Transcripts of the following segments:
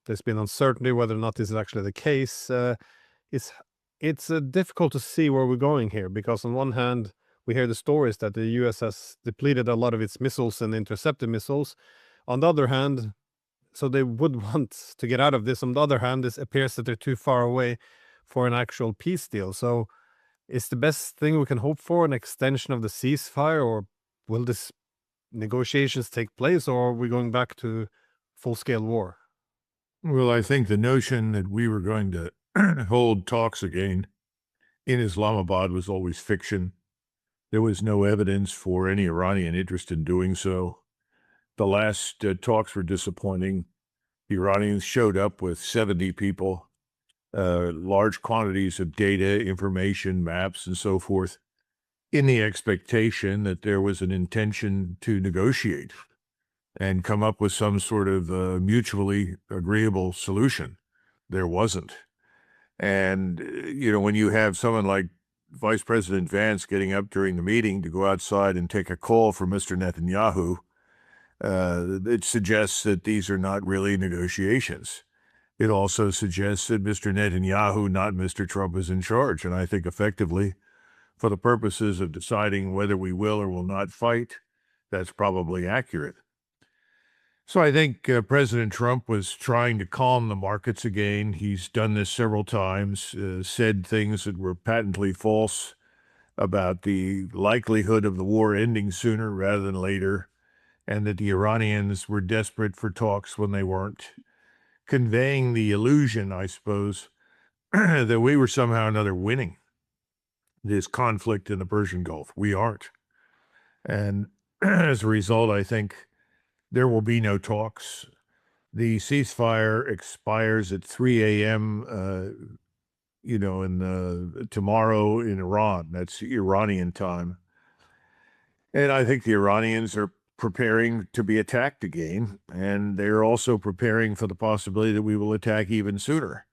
There's been uncertainty whether or not this is actually the case. It's difficult to see where we're going here, because on one hand, we hear the stories that the U.S. has depleted a lot of its missiles and intercepted missiles. On the other hand, so they would want to get out of this. On the other hand, it appears that they're too far away for an actual peace deal. So is the best thing we can hope for an extension of the ceasefire, or will this negotiations take place, or are we going back to full-scale war? Well, I think the notion that we were going to hold talks again in Islamabad was always fiction. There was no evidence for any Iranian interest in doing so. The last talks were disappointing. The Iranians showed up with 70 people, large quantities of data, information, maps, and so forth, in the expectation that there was an intention to negotiate and come up with some sort of mutually agreeable solution. There wasn't. And, when you have someone like Vice President Vance getting up during the meeting to go outside and take a call from Mr. Netanyahu, it suggests that these are not really negotiations. It also suggests that Mr. Netanyahu, not Mr. Trump, is in charge. And I think effectively, for the purposes of deciding whether we will or will not fight, that's probably accurate. So I think President Trump was trying to calm the markets again. He's done this several times, said things that were patently false about the likelihood of the war ending sooner rather than later, and that the Iranians were desperate for talks when they weren't, conveying the illusion, I suppose, that we were somehow or another winning this conflict in the Persian Gulf. We aren't. And as a result, I think there will be no talks. The ceasefire expires at 3 a.m., tomorrow in Iran. That's Iranian time. And I think the Iranians are preparing to be attacked again, and they're also preparing for the possibility that we will attack even sooner.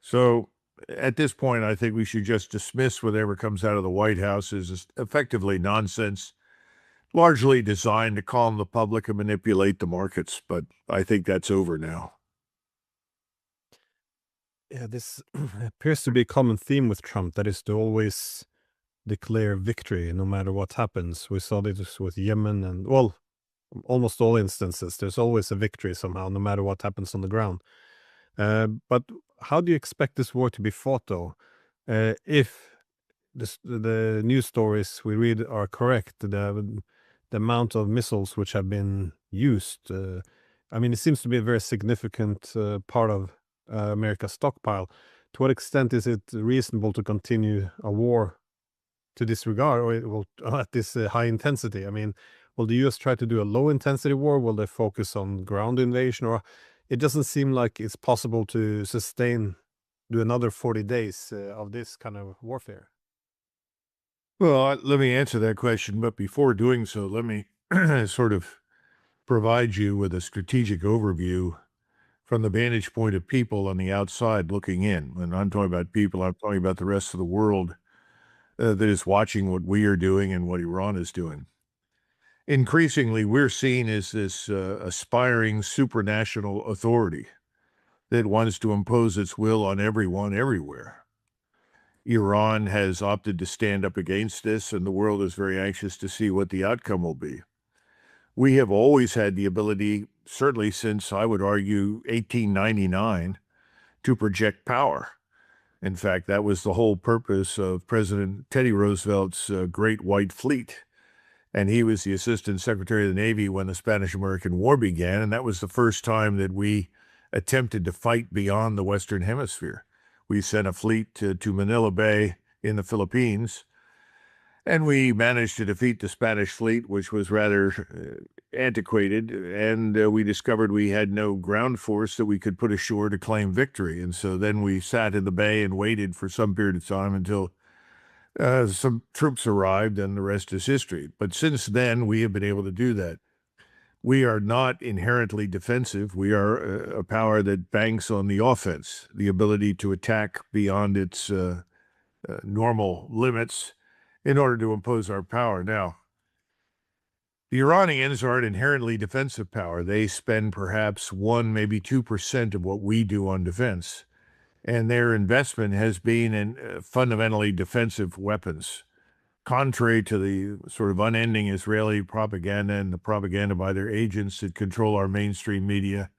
So at this point, I think we should just dismiss whatever comes out of the White House as effectively nonsense, largely designed to calm the public and manipulate the markets. But I think that's over now. Yeah, this appears to be a common theme with Trump, that is to always declare victory no matter what happens. We saw this with Yemen, and, well, almost all instances, there's always a victory somehow, no matter what happens on the ground. But how do you expect this war to be fought, though? If the news stories we read are correct, the amount of missiles which have been used, I mean, it seems to be a very significant part of America's stockpile. To what extent is it reasonable to continue a war to this regard, or it will at this high intensity? I mean, will the U.S. try to do a low intensity war? Will they focus on ground invasion? Or it doesn't seem like it's possible to do another 40 days of this kind of warfare. Well, let me answer that question. But before doing so, let me sort of provide you with a strategic overview from the vantage point of people on the outside looking in. When I'm talking about people, I'm talking about the rest of the world that is watching what we are doing and what Iran is doing. Increasingly, we're seen as this aspiring supranational authority that wants to impose its will on everyone, everywhere. Iran has opted to stand up against this, and the world is very anxious to see what the outcome will be. We have always had the ability, certainly since, I would argue, 1899, to project power. In fact, that was the whole purpose of President Teddy Roosevelt's Great White Fleet. And he was the Assistant Secretary of the Navy when the Spanish-American War began, and that was the first time that we attempted to fight beyond the Western Hemisphere. We sent a fleet to Manila Bay in the Philippines, and we managed to defeat the Spanish fleet, which was rather antiquated, and we discovered we had no ground force that we could put ashore to claim victory. And so then we sat in the bay and waited for some period of time until some troops arrived, and the rest is history. But since then, we have been able to do that. We are not inherently defensive. We are a power that banks on the offense, the ability to attack beyond its normal limits in order to impose our power. Now, The Iranians are an inherently defensive power. They spend perhaps 1, maybe 2% of what we do on defense. And their investment has been in fundamentally defensive weapons. Contrary to the sort of unending Israeli propaganda and the propaganda by their agents that control our mainstream media,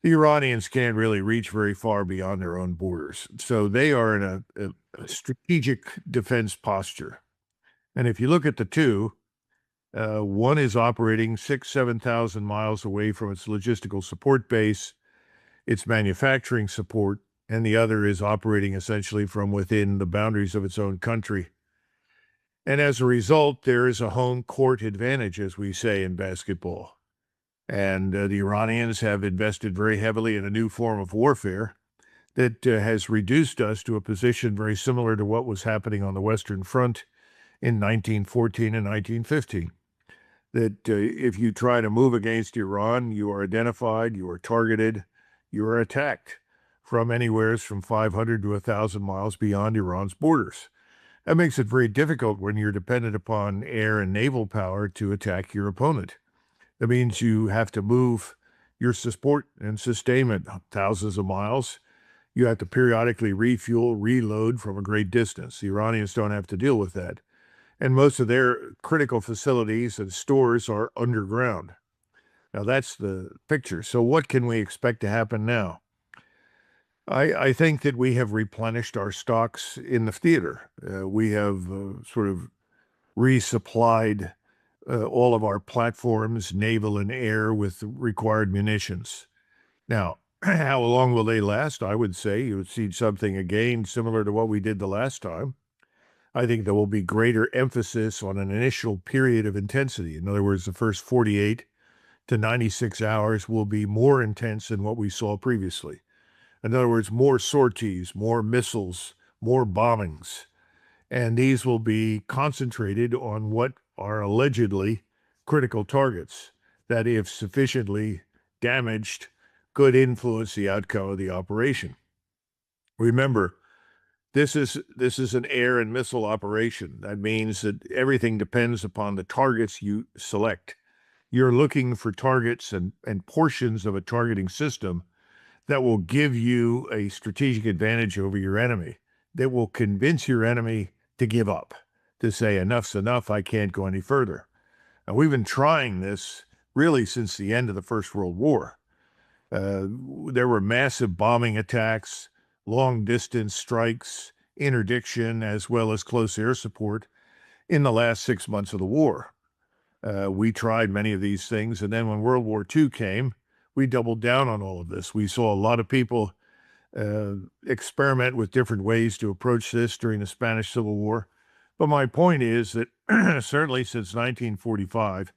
the Iranians can't really reach very far beyond their own borders. So they are in a strategic defense posture. And if you look at the two, one is operating 7,000 miles away from its logistical support base, its manufacturing support, and the other is operating essentially from within the boundaries of its own country. And as a result, there is a home court advantage, as we say in basketball. And the Iranians have invested very heavily in a new form of warfare that has reduced us to a position very similar to what was happening on the Western Front in 1914 and 1915. That if you try to move against Iran, you are identified, you are targeted, you are attacked from anywhere from 500 to 1,000 miles beyond Iran's borders. That makes it very difficult when you're dependent upon air and naval power to attack your opponent. That means you have to move your support and sustainment thousands of miles. You have to periodically refuel, reload from a great distance. The Iranians don't have to deal with that. And most of their critical facilities and stores are underground. Now, that's the picture. So what can we expect to happen now? I think that we have replenished our stocks in the theater. We have sort of resupplied all of our platforms, naval and air, with required munitions. Now, how long will they last? I would say you would see something again similar to what we did the last time. I think there will be greater emphasis on an initial period of intensity. In other words, the first 48 to 96 hours will be more intense than what we saw previously. In other words, more sorties, more missiles, more bombings. And these will be concentrated on what are allegedly critical targets that, if sufficiently damaged, could influence the outcome of the operation. Remember, this is an air and missile operation. That means that everything depends upon the targets you select. You're looking for targets and portions of a targeting system that will give you a strategic advantage over your enemy, that will convince your enemy to give up, to say, enough's enough, I can't go any further. And we've been trying this really since the end of the First World War. There were massive bombing attacks, long-distance strikes, interdiction, as well as close air support in the last 6 months of the war. We tried many of these things, and then when World War II came, we doubled down on all of this. We saw a lot of people experiment with different ways to approach this during the Spanish Civil War. But my point is that certainly since 1945,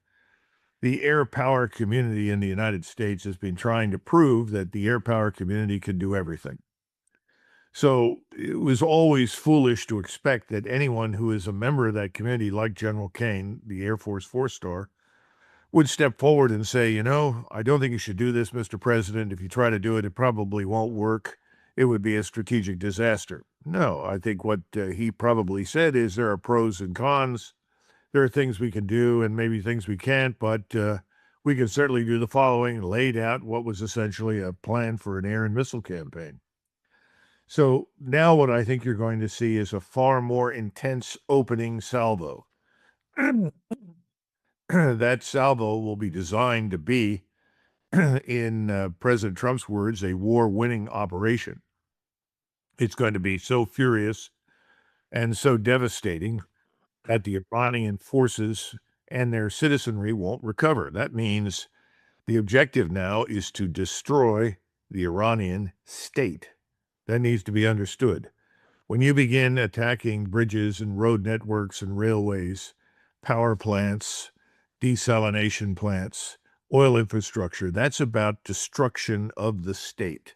the air power community in the United States has been trying to prove that the air power community can do everything. So it was always foolish to expect that anyone who is a member of that community, like General Kane, the Air Force four-star, would step forward and say, you know, I don't think you should do this, Mr. President. If you try to do it, it probably won't work. It would be a strategic disaster. No, I think what he probably said is there are pros and cons. There are things we can do and maybe things we can't, but we can certainly do the following, laid out what was essentially a plan for an air and missile campaign. So now what I think you're going to see is a far more intense opening salvo. That salvo will be designed to be, in President Trump's words, a war-winning operation. It's going to be so furious and so devastating that the Iranian forces and their citizenry won't recover. That means the objective now is to destroy the Iranian state. That needs to be understood. When you begin attacking bridges and road networks and railways, power plants, desalination plants, oil infrastructure, that's about destruction of the state.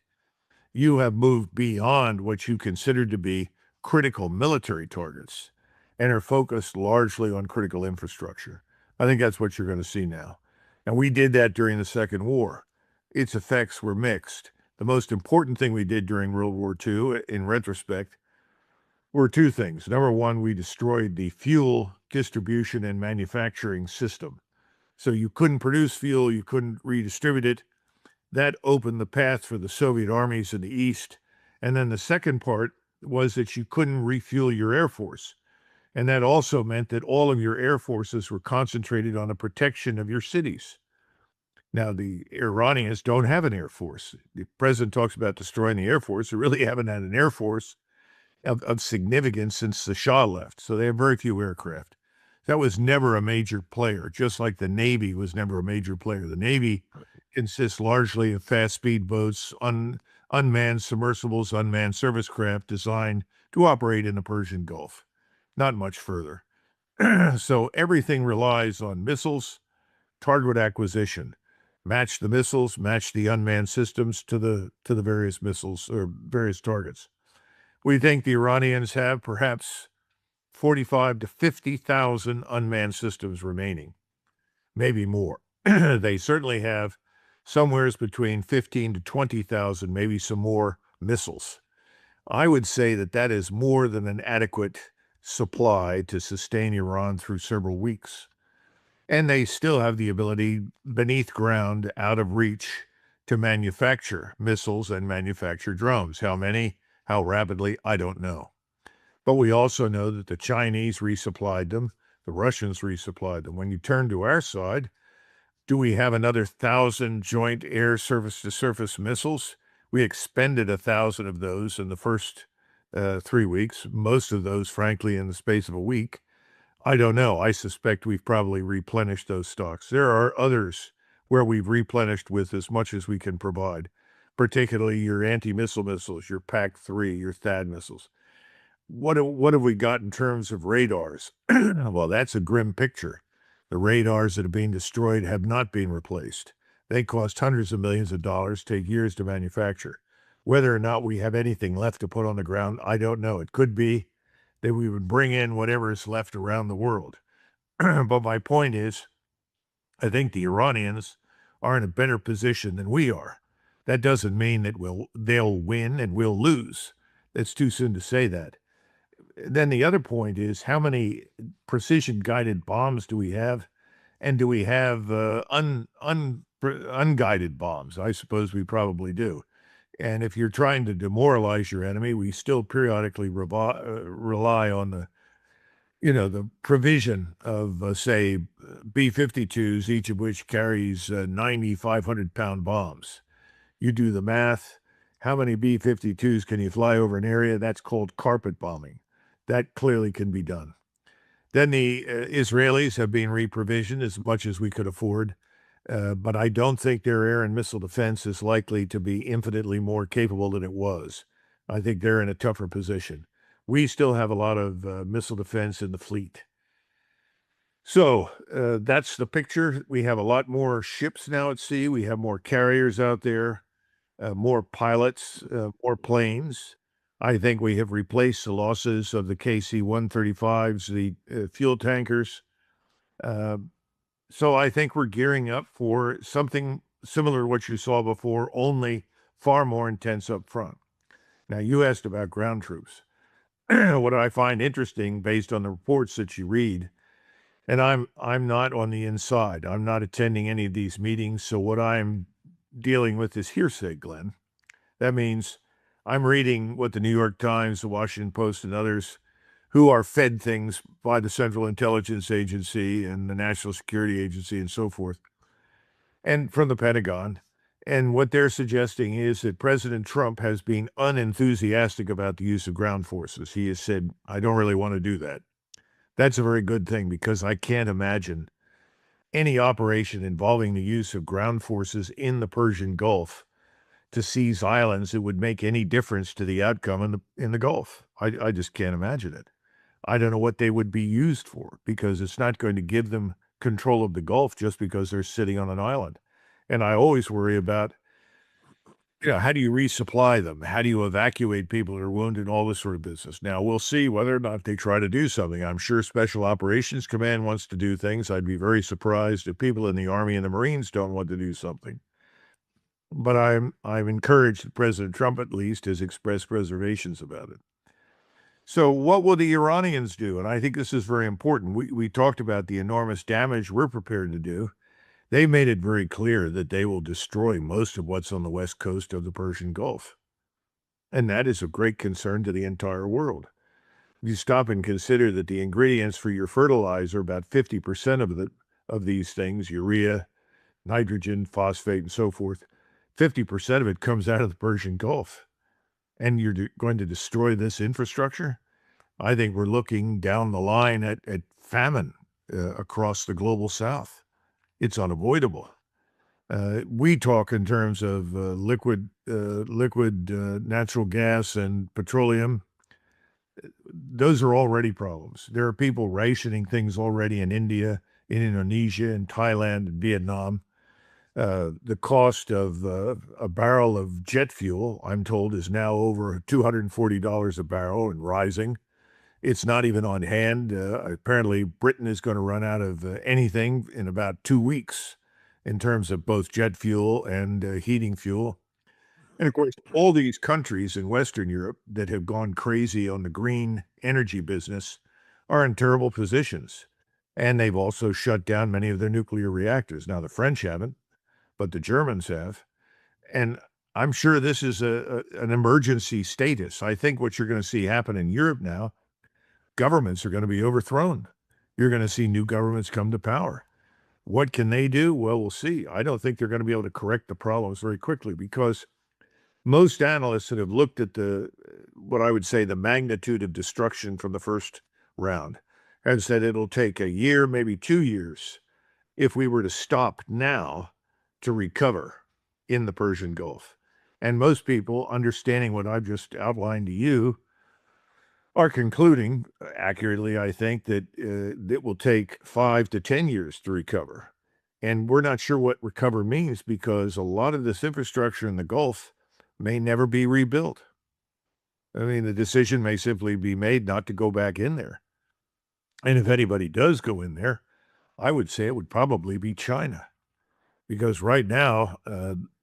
You have moved beyond what you consider to be critical military targets and are focused largely on critical infrastructure. I think that's what you're going to see now. And we did that during the Second War. Its effects were mixed. The most important thing we did during World War II, in retrospect, were two things. Number one, we destroyed the fuel distribution and manufacturing system. So you couldn't produce fuel, you couldn't redistribute it. That opened the path for the Soviet armies in the East. And then the second part was that you couldn't refuel your Air Force. And that also meant that all of your air forces were concentrated on the protection of your cities. Now, the Iranians don't have an air force. The president talks about destroying the air force. They really haven't had an air force of significance since the Shah left. So they have very few aircraft. That was never a major player, just like the Navy was never a major player. The Navy consists largely of fast speed boats, unmanned submersibles, unmanned service craft designed to operate in the Persian Gulf. Not much further. So everything relies on missiles, target acquisition. Match the missiles, match the unmanned systems to the various missiles or various targets. We think the Iranians have perhaps 45 to 50,000 unmanned systems remaining, maybe more. They certainly have somewhere between 15 to 20,000, maybe some more missiles. I would say that that is more than an adequate supply to sustain Iran through several weeks. And they still have the ability beneath ground, out of reach, to manufacture missiles and manufacture drones. How many, how rapidly, I don't know. But we also know that the Chinese resupplied them, the Russians resupplied them. When you turn to our side, do we have another 1,000 joint air surface-to-surface missiles? We expended 1,000 of those in the first 3 weeks, most of those, frankly, in the space of a week. I don't know. I suspect we've probably replenished those stocks. There are others where we've replenished with as much as we can provide, particularly your anti-missile missiles, your PAC-3, your THAAD missiles. What have we got in terms of radars? Well, that's a grim picture. The radars that are being destroyed have not been replaced. They cost hundreds of millions of dollars, take years to manufacture. Whether or not we have anything left to put on the ground, I don't know. It could be that we would bring in whatever is left around the world. But my point is, I think the Iranians are in a better position than we are. That doesn't mean that they'll win and we'll lose. It's too soon to say that. Then the other point is, how many precision-guided bombs do we have? And do we have unguided bombs? I suppose we probably do. And if you're trying to demoralize your enemy, we still periodically rely on the provision of, say, B-52s, each of which carries 90 500-pound bombs. You do the math. How many B-52s can you fly over an area? That's called carpet bombing. That clearly can be done. Then the Israelis have been reprovisioned as much as we could afford, but I don't think their air and missile defense is likely to be infinitely more capable than it was. I think they're in a tougher position. We still have a lot of missile defense in the fleet. So that's the picture. We have a lot more ships now at sea. We have more carriers out there, more pilots, more planes. I think we have replaced the losses of the KC-135s, the fuel tankers. So I think we're gearing up for something similar to what you saw before, only far more intense up front. Now, you asked about ground troops. What I find interesting, based on the reports that you read, and I'm not on the inside. I'm not attending any of these meetings, so what I'm dealing with is hearsay, Glenn. That means I'm reading what the New York Times, the Washington Post, and others who are fed things by the Central Intelligence Agency and the National Security Agency and so forth, and from the Pentagon. And what they're suggesting is that President Trump has been unenthusiastic about the use of ground forces. He has said, I don't really want to do that. That's a very good thing, because I can't imagine any operation involving the use of ground forces in the Persian Gulf to seize islands that would make any difference to the outcome in the Gulf. I just can't imagine it. I don't know what they would be used for, because it's not going to give them control of the Gulf just because they're sitting on an island. And I always worry about, how do you resupply them? How do you evacuate people who are wounded? All this sort of business. Now, we'll see whether or not they try to do something. I'm sure Special Operations Command wants to do things. I'd be very surprised if people in the Army and the Marines don't want to do something. But I'm encouraged that President Trump, at least, has expressed reservations about it. So what will the Iranians do? And I think this is very important. We talked about the enormous damage we're prepared to do. They made it very clear that they will destroy most of what's on the west coast of the Persian Gulf. And that is of great concern to the entire world. If you stop and consider that the ingredients for your fertilizer, about 50% of these things, urea, nitrogen, phosphate, and so forth, 50% of it comes out of the Persian Gulf. And you're going to destroy this infrastructure? I think we're looking down the line at famine across the global south. It's unavoidable. We talk in terms of liquid natural gas and petroleum. Those are already problems. There are people rationing things already in India, in Indonesia, in Thailand, and Vietnam. The cost of a barrel of jet fuel, I'm told, is now over $240 a barrel and rising. It's not even on hand. Apparently, Britain is going to run out of anything in about 2 weeks in terms of both jet fuel and heating fuel. And of course, all these countries in Western Europe that have gone crazy on the green energy business are in terrible positions. And they've also shut down many of their nuclear reactors. Now, the French haven't, but the Germans have. And I'm sure this is an emergency status. I think what you're going to see happen in Europe now, governments are going to be overthrown. You're going to see new governments come to power. What can they do? Well, we'll see. I don't think they're going to be able to correct the problems very quickly because most analysts that have looked at what I would say the magnitude of destruction from the first round have said it'll take a year, maybe 2 years, if we were to stop now to recover in the Persian Gulf. And most people, understanding what I've just outlined to you, are concluding accurately, I think, that it will take 5 to 10 years to recover. And we're not sure what recover means because a lot of this infrastructure in the Gulf may never be rebuilt. I mean, the decision may simply be made not to go back in there. And if anybody does go in there, I would say it would probably be China. Because right now,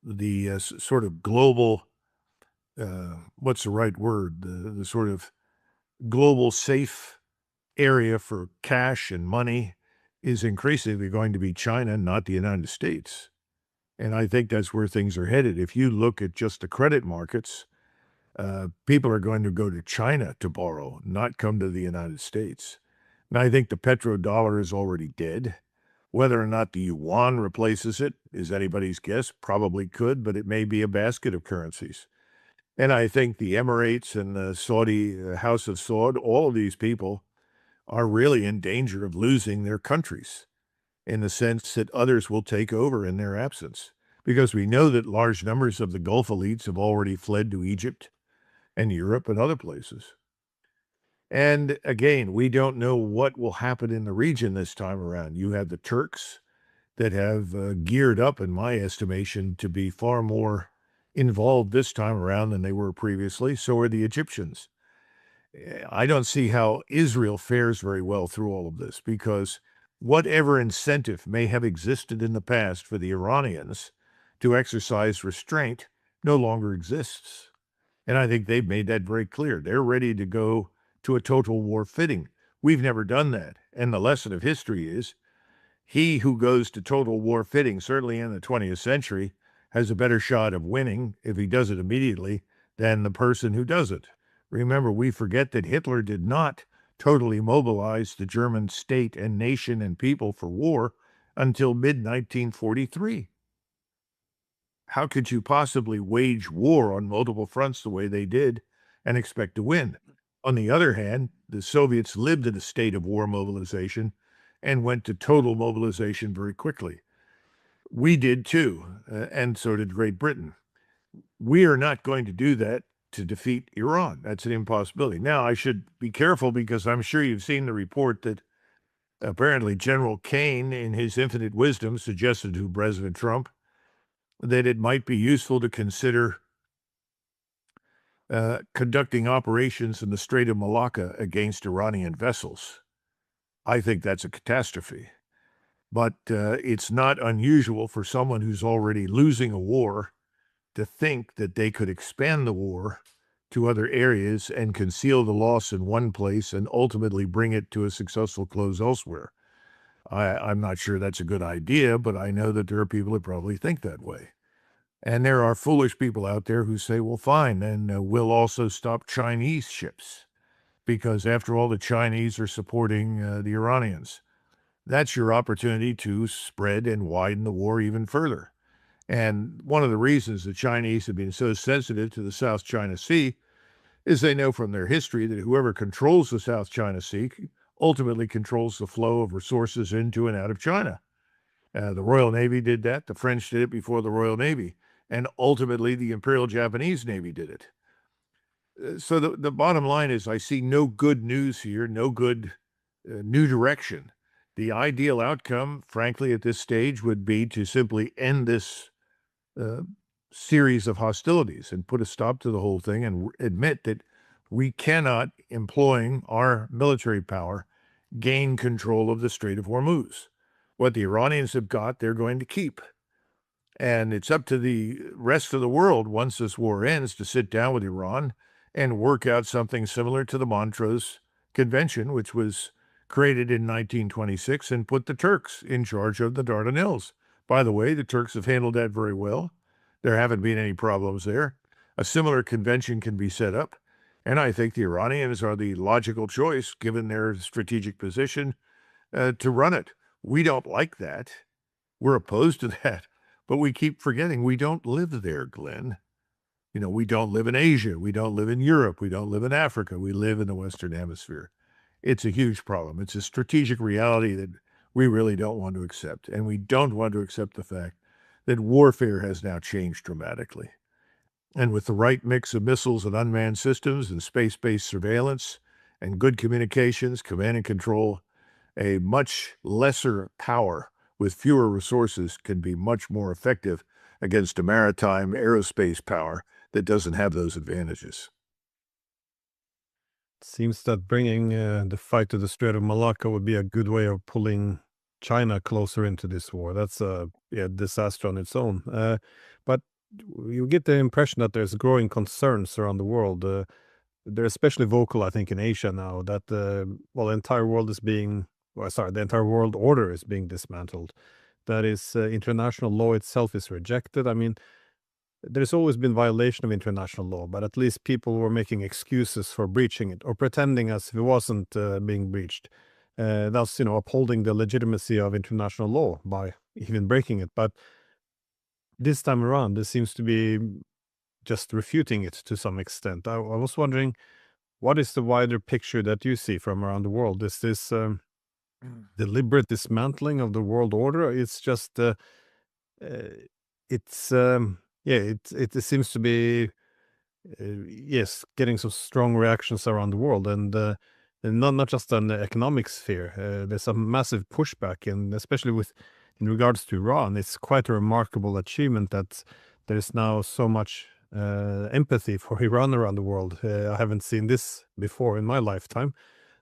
the sort of global, what's the right word? The sort of global safe area for cash and money is increasingly going to be China, not the United States. And I think that's where things are headed. If you look at just the credit markets, people are going to go to China to borrow, not come to the United States. And I think the petrodollar is already dead. Whether or not the yuan replaces it is anybody's guess. Probably could, but it may be a basket of currencies. And I think the Emirates and the Saudi House of Saud, all of these people are really in danger of losing their countries in the sense that others will take over in their absence. Because we know that large numbers of the Gulf elites have already fled to Egypt and Europe and other places. And again, we don't know what will happen in the region this time around. You have the Turks that have geared up, in my estimation, to be far more involved this time around than they were previously. So are the Egyptians. I don't see how Israel fares very well through all of this because whatever incentive may have existed in the past for the Iranians to exercise restraint no longer exists. And I think they've made that very clear. They're ready to go to a total war fitting. We've never done that. And the lesson of history is he who goes to total war fitting, certainly in the 20th century, has a better shot of winning if he does it immediately than the person who doesn't. Remember, we forget that Hitler did not totally mobilize the German state and nation and people for war until mid-1943. How could you possibly wage war on multiple fronts the way they did and expect to win? On the other hand, the Soviets lived in a state of war mobilization and went to total mobilization very quickly. We did too, and so did Great Britain. We are not going to do that to defeat Iran. That's an impossibility. Now, I should be careful because I'm sure you've seen the report that apparently General Kane, in his infinite wisdom, suggested to President Trump that it might be useful to consider conducting operations in the Strait of Malacca against Iranian vessels. I think that's a catastrophe. But it's not unusual for someone who's already losing a war to think that they could expand the war to other areas and conceal the loss in one place and ultimately bring it to a successful close elsewhere. I'm not sure that's a good idea, but I know that there are people that probably think that way. And there are foolish people out there who say, well, fine, then we'll also stop Chinese ships because, after all, the Chinese are supporting the Iranians. That's your opportunity to spread and widen the war even further. And one of the reasons the Chinese have been so sensitive to the South China Sea is they know from their history that whoever controls the South China Sea ultimately controls the flow of resources into and out of China. The Royal Navy did that. The French did it before the Royal Navy. And ultimately, the Imperial Japanese Navy did it. So the bottom line is I see no good news here, no good new direction. The ideal outcome, frankly, at this stage would be to simply end this uh, series of hostilities and put a stop to the whole thing and admit that we cannot, employing our military power, gain control of the Strait of Hormuz. What the Iranians have got, they're going to keep. And it's up to the rest of the world, once this war ends, to sit down with Iran and work out something similar to the Montreux Convention, which was created in 1926 and put the Turks in charge of the Dardanelles. By the way, the Turks have handled that very well. There haven't been any problems there. A similar convention can be set up, and I think the Iranians are the logical choice, given their strategic position, to run it. We don't like that. We're opposed to that. But we keep forgetting we don't live there, Glenn. You know, we don't live in Asia. We don't live in Europe. We don't live in Africa. We live in the Western Hemisphere. It's a huge problem. It's a strategic reality that we really don't want to accept. And we don't want to accept the fact that warfare has now changed dramatically. And with the right mix of missiles and unmanned systems and space-based surveillance and good communications, command and control, a much lesser power with fewer resources can be much more effective against a maritime aerospace power that doesn't have those advantages. Seems that bringing the fight to the Strait of Malacca would be a good way of pulling China closer into this war. That's a disaster on its own. But you get the impression that there's growing concerns around the world. They're especially vocal, I think, in Asia now that the entire world is being, well, sorry, the entire world order is being dismantled. That is, international law itself is rejected. I mean, there's always been violation of international law, but at least people were making excuses for breaching it or pretending as if it wasn't being breached. Thus, upholding the legitimacy of international law by even breaking it. But this time around, this seems to be just refuting it to some extent. I was wondering, what is the wider picture that you see from around the world? Is this deliberate dismantling of the world order? It's just, uh, it's, it seems to be, yes, getting some strong reactions around the world, and not just on the economic sphere. There's a massive pushback, and especially in regards to Iran, it's quite a remarkable achievement that there's now so much empathy for Iran around the world. I haven't seen this before in my lifetime.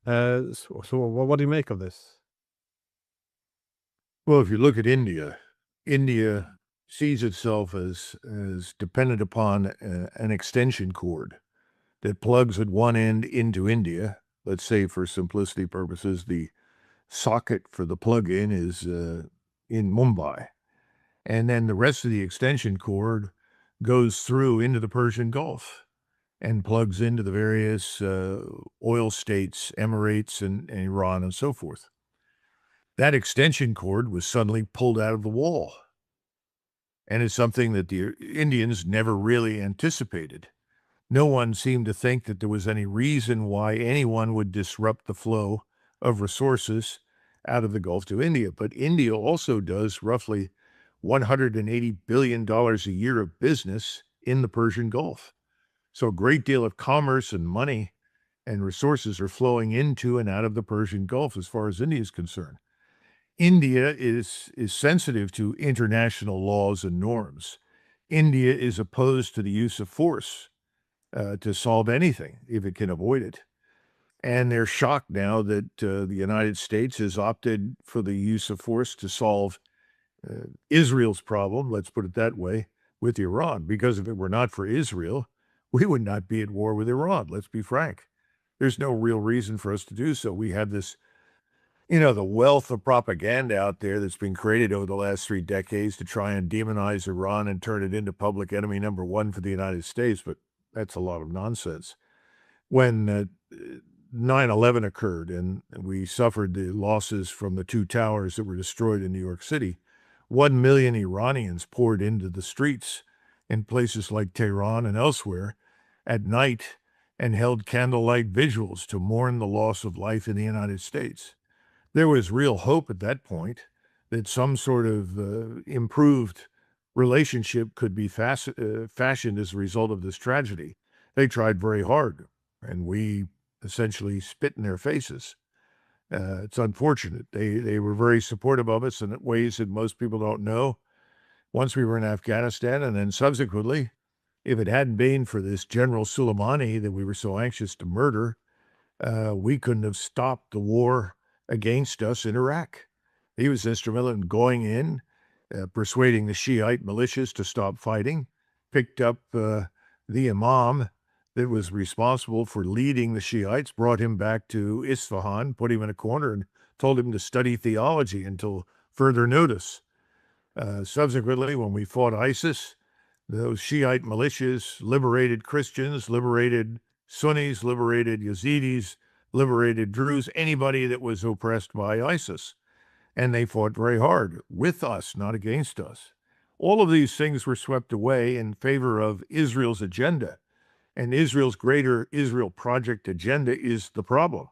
So what do you make of this? Well, if you look at India, India sees itself as dependent upon an extension cord that plugs at one end into India. Let's say, for simplicity purposes, the socket for the plug-in is in Mumbai. And then the rest of the extension cord goes through into the Persian Gulf and plugs into the various oil states, Emirates, and Iran, and so forth. That extension cord was suddenly pulled out of the wall. And it's something that the Indians never really anticipated. No one seemed to think that there was any reason why anyone would disrupt the flow of resources out of the Gulf to India. But India also does roughly $180 billion a year of business in the Persian Gulf. So a great deal of commerce and money and resources are flowing into and out of the Persian Gulf as far as India is concerned. India is sensitive to international laws and norms. India is opposed to the use of force to solve anything if it can avoid it. And they're shocked now that the United States has opted for the use of force to solve Israel's problem, let's put it that way, with Iran. Because if it were not for Israel, we would not be at war with Iran. Let's be frank. There's no real reason for us to do so. We have this The wealth of propaganda out there that's been created over the last 3 decades to try and demonize Iran and turn it into public enemy number one for the United States, but that's a lot of nonsense. When 9/11 occurred and we suffered the losses from the two towers that were destroyed in New York City, 1 million Iranians poured into the streets in places like Tehran and elsewhere at night and held candlelight vigils to mourn the loss of life in the United States. There was real hope at that point that some sort of improved relationship could be fashioned as a result of this tragedy. They tried very hard, and we essentially spit in their faces. It's unfortunate. They were very supportive of us in ways that most people don't know. Once we were in Afghanistan, and then subsequently, if it hadn't been for this General Soleimani that we were so anxious to murder, we couldn't have stopped the war against us in Iraq. He was instrumental in going in, persuading the Shiite militias to stop fighting, picked up the imam that was responsible for leading the Shiites, brought him back to Isfahan, put him in a corner, and told him to study theology until further notice. Subsequently, when we fought ISIS, those Shiite militias liberated Christians, liberated Sunnis, liberated Yazidis, liberated Druze, anybody that was oppressed by ISIS. And they fought very hard with us, not against us. All of these things were swept away in favor of Israel's agenda. And Israel's greater Israel Project agenda is the problem.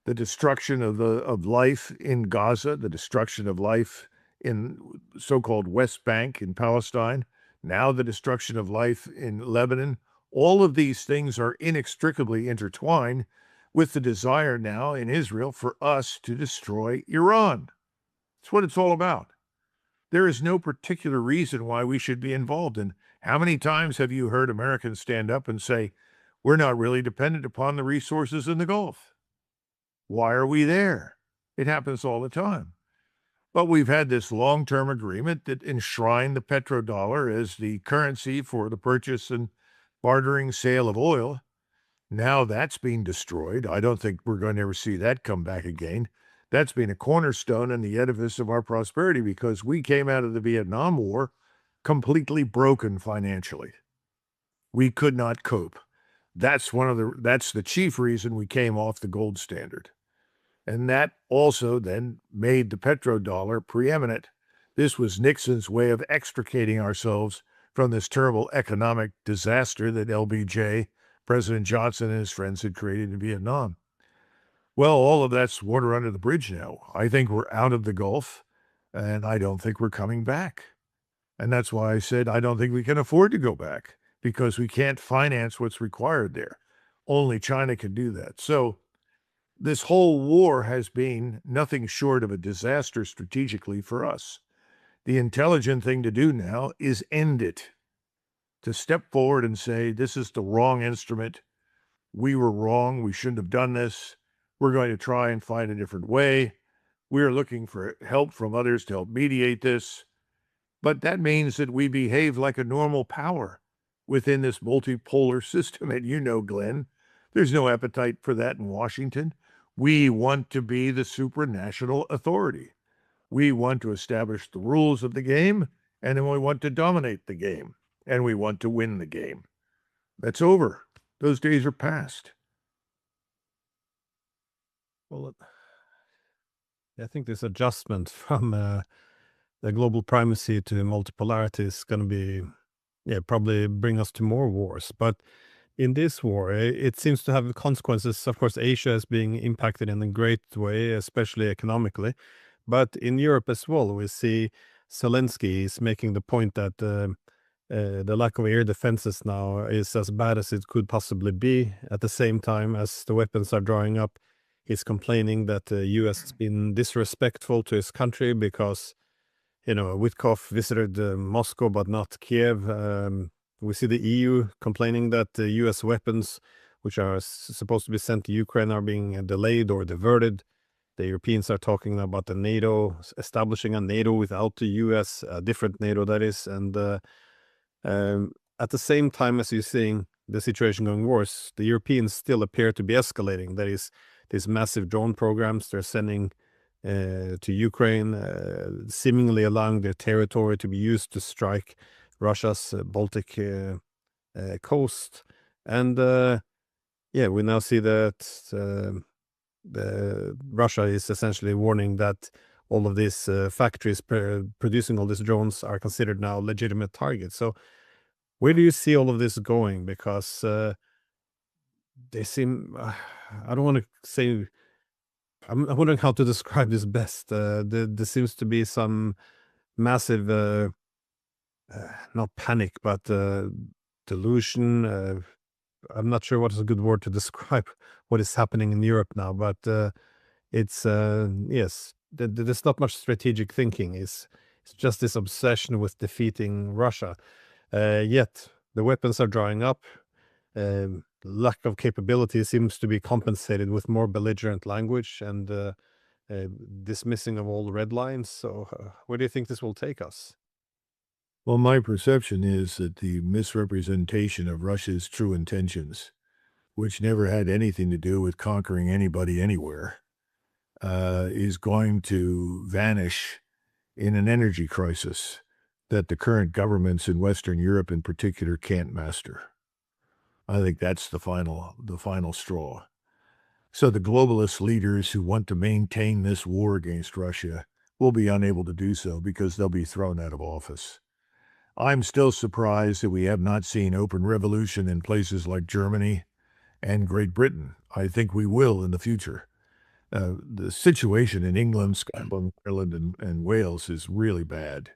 The destruction of life in Gaza, the destruction of life in so-called West Bank in Palestine, now the destruction of life in Lebanon. All of these things are inextricably intertwined with the desire now in Israel for us to destroy Iran. That's what it's all about. There is no particular reason why we should be involved. And how many times have you heard Americans stand up and say, we're not really dependent upon the resources in the Gulf? Why are we there? It happens all the time. But we've had this long-term agreement that enshrined the petrodollar as the currency for the purchase and bartering sale of oil. Now that's being destroyed. I don't think we're going to ever see that come back again. That's been a cornerstone in the edifice of our prosperity because we came out of the Vietnam War completely broken financially. We could not cope. That's the chief reason we came off the gold standard. And that also then made the petrodollar preeminent. This was Nixon's way of extricating ourselves from this terrible economic disaster that LBJ, President Johnson, and his friends had created in Vietnam. Well, all of that's water under the bridge now. I think we're out of the Gulf, and I don't think we're coming back. And that's why I said I don't think we can afford to go back, because we can't finance what's required there. Only China can do that. So this whole war has been nothing short of a disaster strategically for us. The intelligent thing to do now is end it, to step forward and say, this is the wrong instrument. We were wrong. We shouldn't have done this. We're going to try and find a different way. We're looking for help from others to help mediate this. But that means that we behave like a normal power within this multipolar system. And you know, Glenn, there's no appetite for that in Washington. We want to be the supranational authority. We want to establish the rules of the game, and then we want to dominate the game, and we want to win the game. That's over. Those days are past. Well, I think this adjustment from the global primacy to multipolarity is going to be, probably bring us to more wars. But in this war, it seems to have consequences. Of course, Asia is being impacted in a great way, especially economically. But in Europe as well, we see Zelensky is making the point that the lack of air defenses now is as bad as it could possibly be. At the same time as the weapons are drawing up, he's complaining that the U.S. has been disrespectful to his country because, Witkoff visited Moscow but not Kiev. We see the EU complaining that the U.S. weapons, which are supposed to be sent to Ukraine, are being delayed or diverted. The Europeans are talking about the NATO, establishing a NATO without the U.S., a different NATO that is. And at the same time as you're seeing the situation going worse, the Europeans still appear to be escalating. That is, these massive drone programs they're sending to Ukraine, seemingly allowing their territory to be used to strike Russia's Baltic coast. And yeah, we now see that Russia is essentially warning that all of these factories producing all these drones are considered now legitimate targets. So where do you see all of this going? Because they seem, I don't want to say, I'm wondering how to describe this best. There seems to be some massive, not panic, but delusion. I'm not sure what is a good word to describe what is happening in Europe now, but it's yes, there's not much strategic thinking. It's just this obsession with defeating Russia. Yet the weapons are drying up. Lack of capability seems to be compensated with more belligerent language and dismissing of all red lines. So, where do you think this will take us? Well, my perception is that the misrepresentation of Russia's true intentions, which never had anything to do with conquering anybody anywhere, is going to vanish in an energy crisis that the current governments in Western Europe in particular can't master. I think that's the final straw. So the globalist leaders who want to maintain this war against Russia will be unable to do so because they'll be thrown out of office. I'm still surprised that we have not seen open revolution in places like Germany and Great Britain. I think we will in the future. The situation in England, Scotland, Ireland, and Wales is really bad.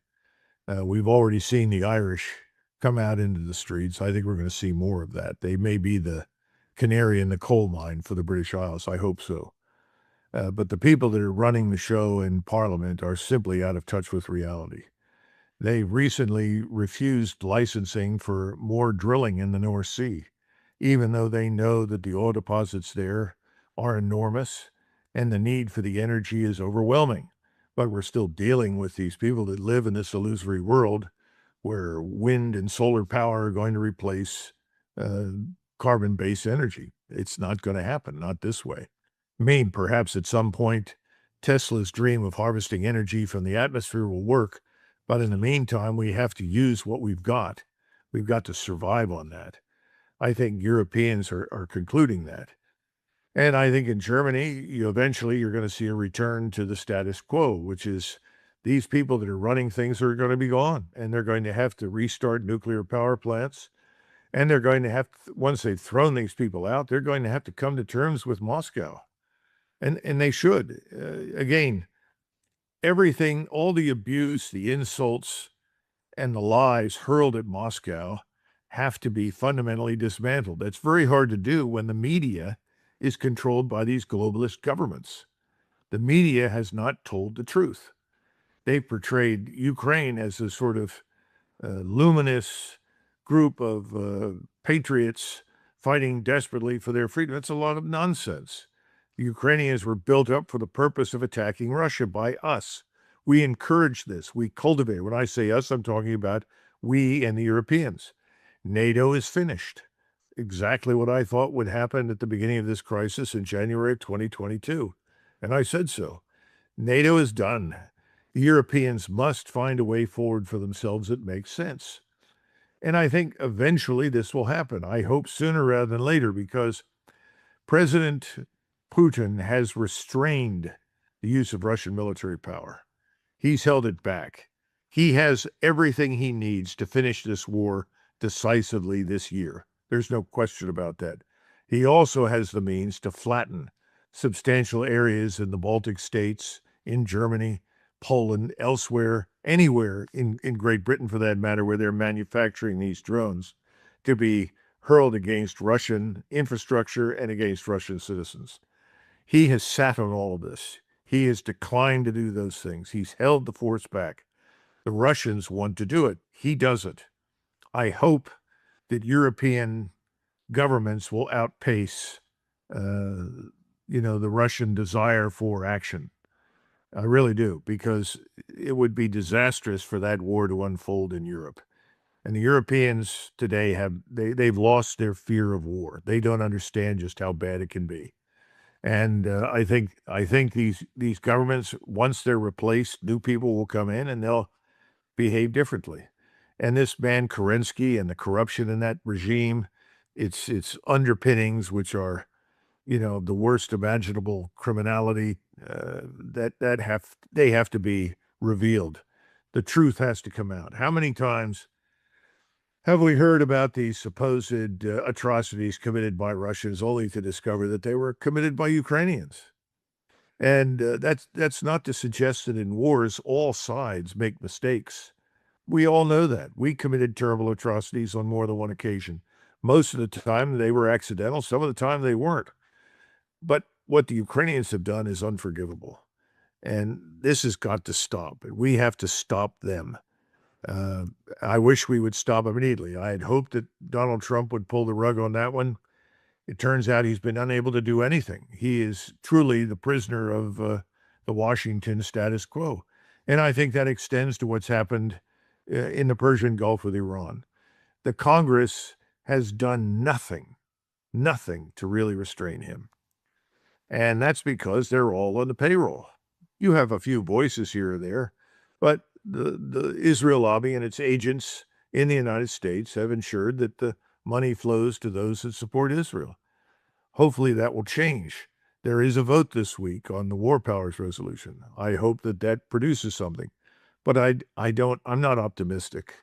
We've already seen the Irish come out into the streets. I think we're going to see more of that. They may be the canary in the coal mine for the British Isles. I hope so. But the people that are running the show in Parliament are simply out of touch with reality. They recently refused licensing for more drilling in the North Sea, even though they know that the oil deposits there are enormous and the need for the energy is overwhelming. But we're still dealing with these people that live in this illusory world where wind and solar power are going to replace carbon-based energy. It's not going to happen, not this way. I mean, perhaps at some point, Tesla's dream of harvesting energy from the atmosphere will work, but in the meantime, we have to use what we've got. We've got to survive on that. I think Europeans are concluding that. And I think in Germany, eventually you're going to see a return to the status quo, which is these people that are running things are going to be gone, and they're going to have to restart nuclear power plants. And they're going to have, once they've thrown these people out, they're going to have to come to terms with Moscow. And they should. Again, everything, all the abuse, the insults, and the lies hurled at Moscow have to be fundamentally dismantled. That's very hard to do when the media is controlled by these globalist governments. The media has not told the truth. They've portrayed Ukraine as a sort of luminous group of patriots fighting desperately for their freedom. That's a lot of nonsense. The Ukrainians were built up for the purpose of attacking Russia by us. We encourage this. We cultivate. When I say us, I'm talking about we and the Europeans. NATO is finished. Exactly what I thought would happen at the beginning of this crisis in January of 2022. And I said so. NATO is done. The Europeans must find a way forward for themselves that makes sense. And I think eventually this will happen. I hope sooner rather than later, because President Putin has restrained the use of Russian military power. He's held it back. He has everything he needs to finish this war decisively this year. There's no question about that. He also has the means to flatten substantial areas in the Baltic states, in Germany, Poland, elsewhere, anywhere in Great Britain, for that matter, where they're manufacturing these drones to be hurled against Russian infrastructure and against Russian citizens. He has sat on all of this. He has declined to do those things. He's held the force back. The Russians want to do it. He doesn't. I hope that European governments will outpace, the Russian desire for action. I really do, because it would be disastrous for that war to unfold in Europe. And the Europeans today they've lost their fear of war. They don't understand just how bad it can be. And I think these governments, once they're replaced, new people will come in and they'll behave differently. And this man Kerensky and the corruption in that regime, its underpinnings, which are, the worst imaginable criminality, they have to be revealed. The truth has to come out. How many times have we heard about these supposed atrocities committed by Russians, only to discover that they were committed by Ukrainians? And that's not to suggest that in wars all sides make mistakes. We all know that. We committed terrible atrocities on more than one occasion. Most of the time they were accidental. Some of the time they weren't. But what the Ukrainians have done is unforgivable. And this has got to stop. And we have to stop them. Uh, I wish we would stop immediately. I had hoped that Donald Trump would pull the rug on that one. It turns out he's been unable to do anything. He is truly the prisoner of the Washington status quo. And I think that extends to what's happened in the Persian Gulf with Iran. The Congress has done nothing to really restrain him. And that's because they're all on the payroll. You have a few voices here or there, but the Israel lobby and its agents in the United States have ensured that the money flows to those that support Israel. Hopefully that will change. There is a vote this week on the War Powers Resolution. I hope that produces something, but I'm not optimistic.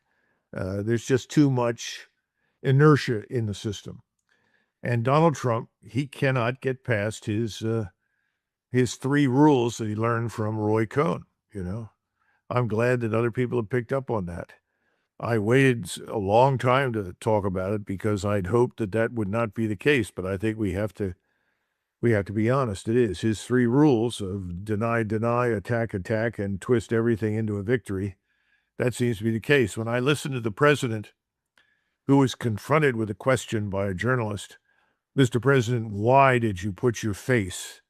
There's just too much inertia in the system. And Donald Trump, he cannot get past his 3 rules that he learned from Roy Cohn, I'm glad that other people have picked up on that. I waited a long time to talk about it because I'd hoped that would not be the case, but I think we have to be honest. It is his 3 rules of deny, attack, and twist everything into a victory. That seems to be the case. When I listened to the president, who was confronted with a question by a journalist, Mr. President, why did you put your face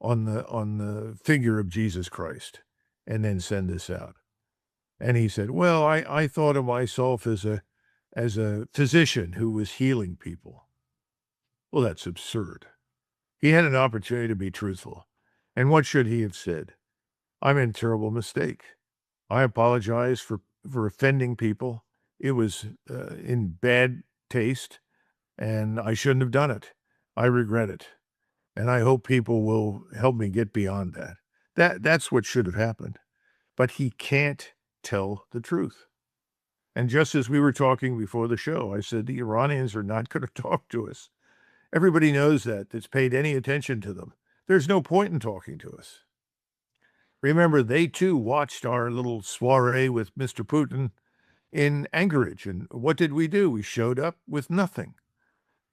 on the figure of Jesus Christ and then send this out? And he said, well, I thought of myself as a physician who was healing people. Well, that's absurd. He had an opportunity to be truthful. And what should he have said? I made a terrible mistake. I apologize for offending people. It was in bad taste, and I shouldn't have done it. I regret it. And I hope people will help me get beyond that. That's what should have happened. But he can't tell the truth. And just as we were talking before the show, I said the Iranians are not going to talk to us. Everybody knows that's paid any attention to them. There's no point in talking to us. Remember, they too watched our little soiree with Mr. Putin in Anchorage. And what did we do? We showed up with nothing.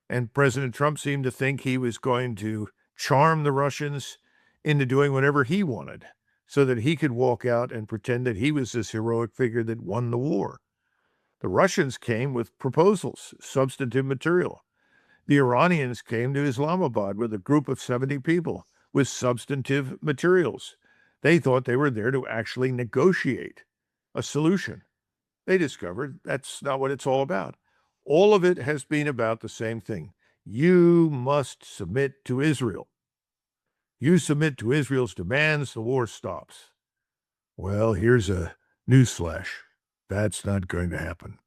And President Trump seemed to think he was going to charm the Russians into doing whatever he wanted so that he could walk out and pretend that he was this heroic figure that won the war. The Russians came with proposals, substantive material. The Iranians came to Islamabad with a group of 70 people with substantive materials. They thought they were there to actually negotiate a solution. They discovered that's not what it's all about. All of it has been about the same thing. You must submit to Israel. You submit to Israel's demands, the war stops. Well, here's a newsflash. That's not going to happen.